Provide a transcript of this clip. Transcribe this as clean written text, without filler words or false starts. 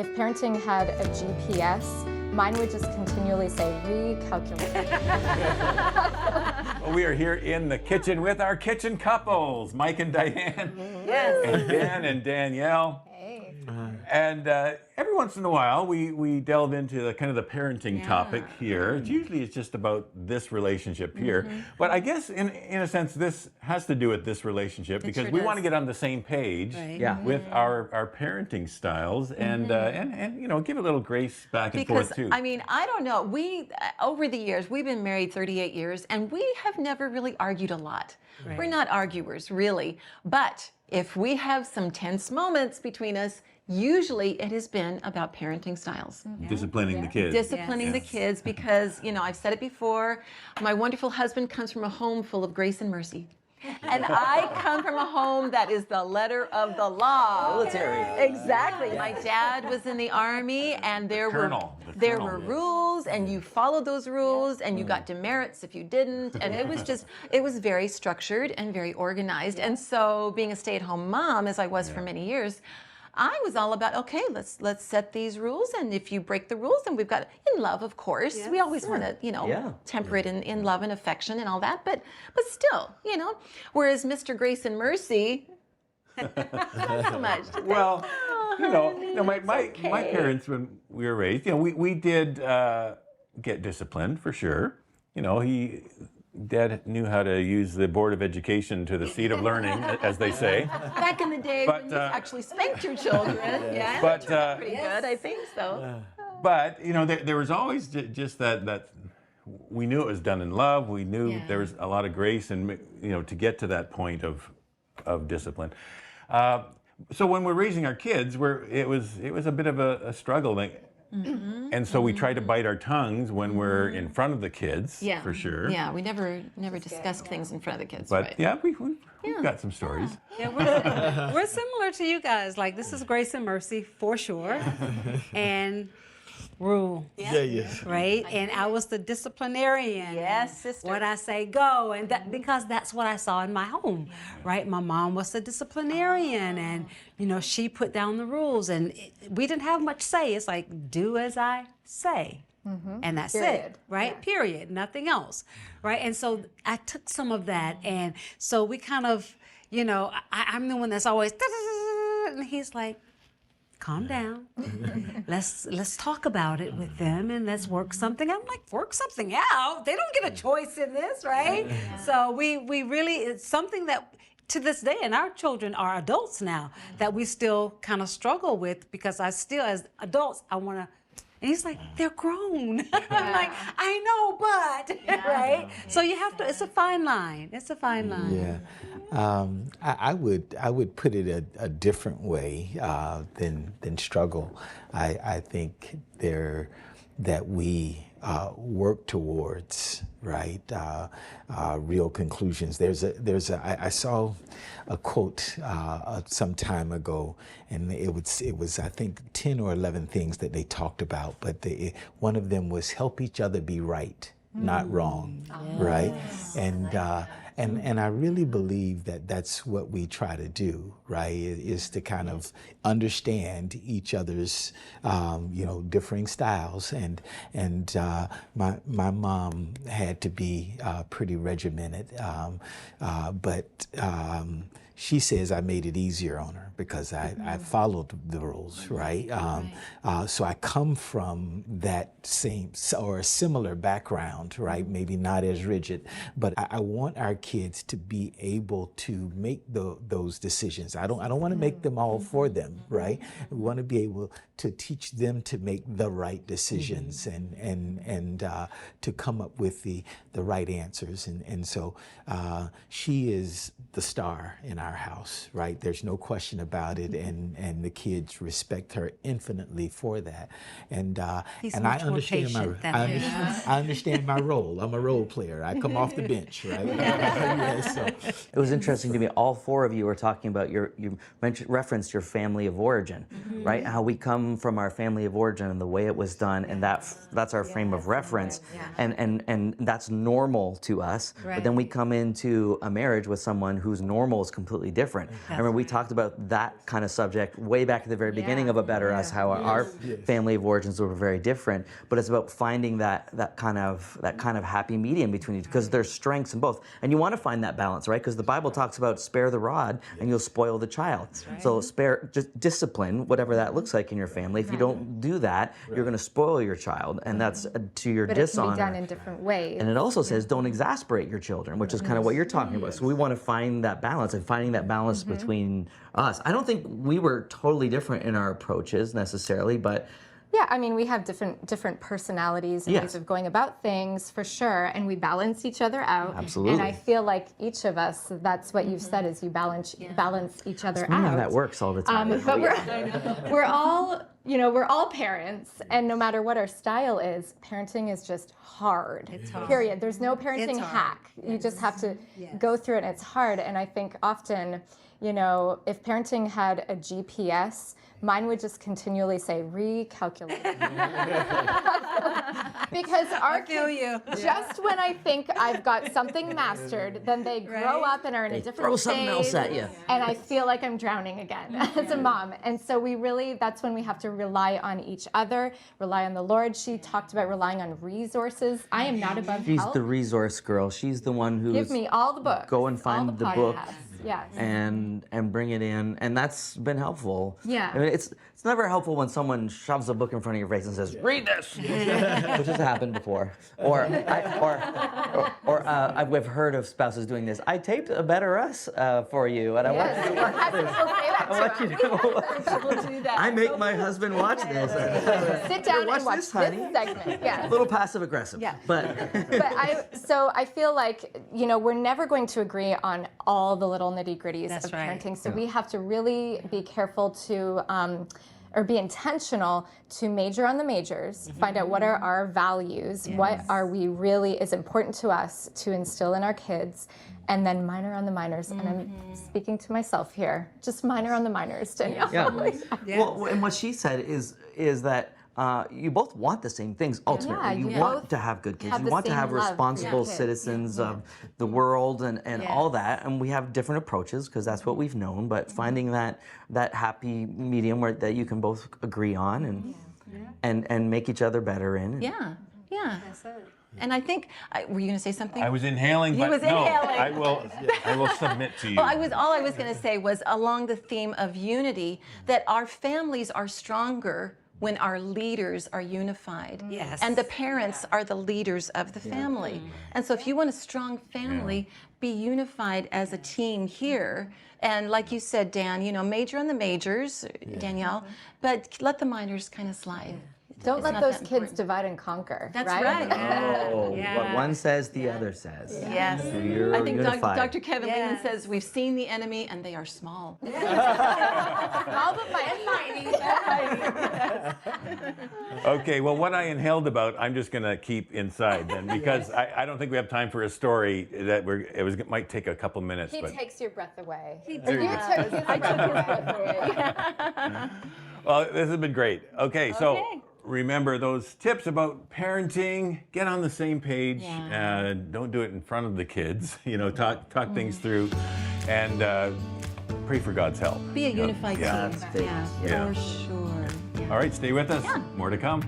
If parenting had a GPS, mine would just continually say recalculate. Well, we are here in the kitchen with our kitchen couples, Mike and Diane, Yes. and Dan and Danielle. Hey. And every once in a while, we delve into the kind of the parenting topic here. Usually it's just about this relationship here. But I guess in a sense, this has to do with this relationship because sure we does. want to get on the same page Right. with our parenting styles and you know, give a little grace back and Because, forth too. I mean, I don't know. Over the years, we've been married 38 years, and we have never really argued a lot. Right. We're not arguers, really. But if we have some tense moments between us, usually it has been about parenting styles. Disciplining the kids. Disciplining the kids because, you know, I've said it before, my wonderful husband comes from a home full of grace and mercy. And I come from a home that is the letter of the law. Military. Exactly. My dad was in the Army, and there Colonel. were rules, and you followed those rules, and you got demerits if you didn't. And it was very structured and very organized. And so, being a stay-at-home mom, as I was for many years, I was all about, okay, let's set these rules, and if you break the rules, then we've got, in love, of course. We always want to, you know, Yeah. temper it in love and affection and all that, but still, you know. Whereas Mr. Grace and Mercy, not so much. Well, you know, my okay. parents, when we were raised, you know, we did get disciplined for sure. You know, Dad knew how to use the Board of Education to the seat of learning, as they say. Back in the day But, when you actually spanked your children, yeah, But, that turned out pretty good, I think so. But you know, there was always just that we knew it was done in love. We knew there was a lot of grace, and you know, to get to that point of discipline. So when we're raising our kids, it was a bit of a struggle. And so we try to bite our tongues when we're in front of the kids, for sure. Yeah, we never discussed things in front of the kids, But right? yeah, we've got some stories. Yeah, we're similar to you guys. Like, this is grace and mercy for sure, and rule, right? And I was the disciplinarian. Yes, sister. What I say, go, and because that's what I saw in my home, right? My mom was the disciplinarian, and you know, she put down the rules, and we didn't have much say. It's like, do as I say. And that's Period. it, right? Period. Nothing else, right? And so I took some of that, and so we kind of, you know, I'm the one that's always, and he's like, calm down. Let's talk about it with them, and let's work something out. I'm like, work something out? They don't get a choice in this, right? So we really, it's something that to this day, and our children are adults now, that we still kind of struggle with, because I still, as adults, I want to. And he's like, they're grown. I'm like, I know, but, right? So you have to, it's a fine line. It's a fine line. Yeah, I would put it a different way than struggle. I think that we work towards, right, real conclusions. I saw a quote some time ago, and it was I think 10 or 11 things that they talked about, but one of them was help each other be right, not wrong, right? And I really believe that that's what we try to do, right? Is to kind of understand each other's, you know, differing styles. And my mom had to be pretty regimented, but she says I made it easier on her because I followed the rules, right? So I come from that same or a similar background, right? Maybe not as rigid, but I want our kids to be able to make those decisions. I don't want to make them all for them, right? We want to be able to teach them to make the right decisions and to come up with the right answers. And so she is the star in our house, right? There's no question about it, and the kids respect her infinitely for that. And He's and much I more understand patient than me. I understand my role. I'm a role player. I come off the bench, right? Yeah, so. It was interesting to me. All four of you were talking about you referenced your family of origin, right? How we come from our family of origin and the way it was done, and that's our frame of reference, and that's normal to us. But then we come into a marriage with someone whose normal is completely completely different. I remember we talked about that kind of subject way back at the very beginning of A Better Us, how our family of origins were very different. But it's about finding that kind of happy medium between you, because there's strengths in both, and you want to find that balance, right? Because the Bible talks about spare the rod and you'll spoil the child. So just discipline, whatever that looks like in your family. If you don't do that, you're going to spoil your child, and that's to your But it dishonor. can be done in different ways. And it also says don't exasperate your children, which is kind of what you're talking about. So we want to find that balance, and finding that balance between us. I don't think we were totally different in our approaches necessarily, but Yeah, I mean, we have different personalities and Yes. ways of going about things, for sure, and we balance each other out. Absolutely. And I feel like each of us, that's what you've said, is you balance each other I don't know out. how that works all the time. But we're all, we're all parents, and no matter what our style is, parenting is just hard. It's hard. Period. There's no parenting hard. hack. You just have to go through it, and it's hard. And I think often, if parenting had a GPS, mine would just continually say recalculate. Because our kids, just when I think I've got something mastered, then they grow up and are in a different throw something else stage, at you. and I feel like I'm drowning again as a mom. And so that's when we have to rely on each other, rely on the Lord. She talked about relying on resources. I am not above She's help. the resource girl. She's the one who's Give me all the books. go and find all the book podcasts. Yes. and bring it in, and that's been helpful. Yeah. I mean, it's never helpful when someone shoves a book in front of your face and says, "Read this," which has happened before. We've heard of spouses doing this. I taped A Better Us for you, and I want you to watch this. I want you to. I make my husband watch this. Sit down watch and watch this, this honey. segment. Yeah. A little passive aggressive. Yeah. But So I feel like, we're never going to agree on all the little nitty-gritties That's of right. parenting. So we have to really be careful to or be intentional to major on the majors, find out what are our values, what are we really is important to us to instill in our kids, and then minor on the minors. And I'm speaking to myself here, just minor on the minors, Danielle. yeah. Well, and what she said is that you both want the same things ultimately. Yeah, you you want both to have good kids. have You the want to same have love for responsible your kids. citizens of the world and all that. And we have different approaches because that's what we've known. But finding that happy medium that you can both agree on and make each other better in. Yeah. And I think, were you going to say something? I was inhaling, He but was no, inhaling. I will submit to you. Well, all I was going to say was along the theme of unity, that our families are stronger when our leaders are unified. Yes. And the parents are the leaders of the family. And so if you want a strong family, be unified as a team here. And like you said, Dan, major on the majors, Danielle, but let the minors kind of slide. Don't It's let not those that kids important. divide and conquer. That's right. right. Oh, what one says, the other says. Yes. So you're I think unified. Dr. Kevin Leland says we've seen the enemy and they are small. All but mighty. Okay, well, what I inhaled about, I'm just going to keep inside then, because I don't think we have time for a story that might take a couple minutes. He but takes your breath away. you I took his breath away. Well, this has been great. Okay, so remember those tips about parenting. Get on the same page. Don't do it in front of the kids. Talk things through, and pray for God's help. Be a unified team. That's big. Yeah, Yeah. for sure. Yeah. All right, stay with us. More to come.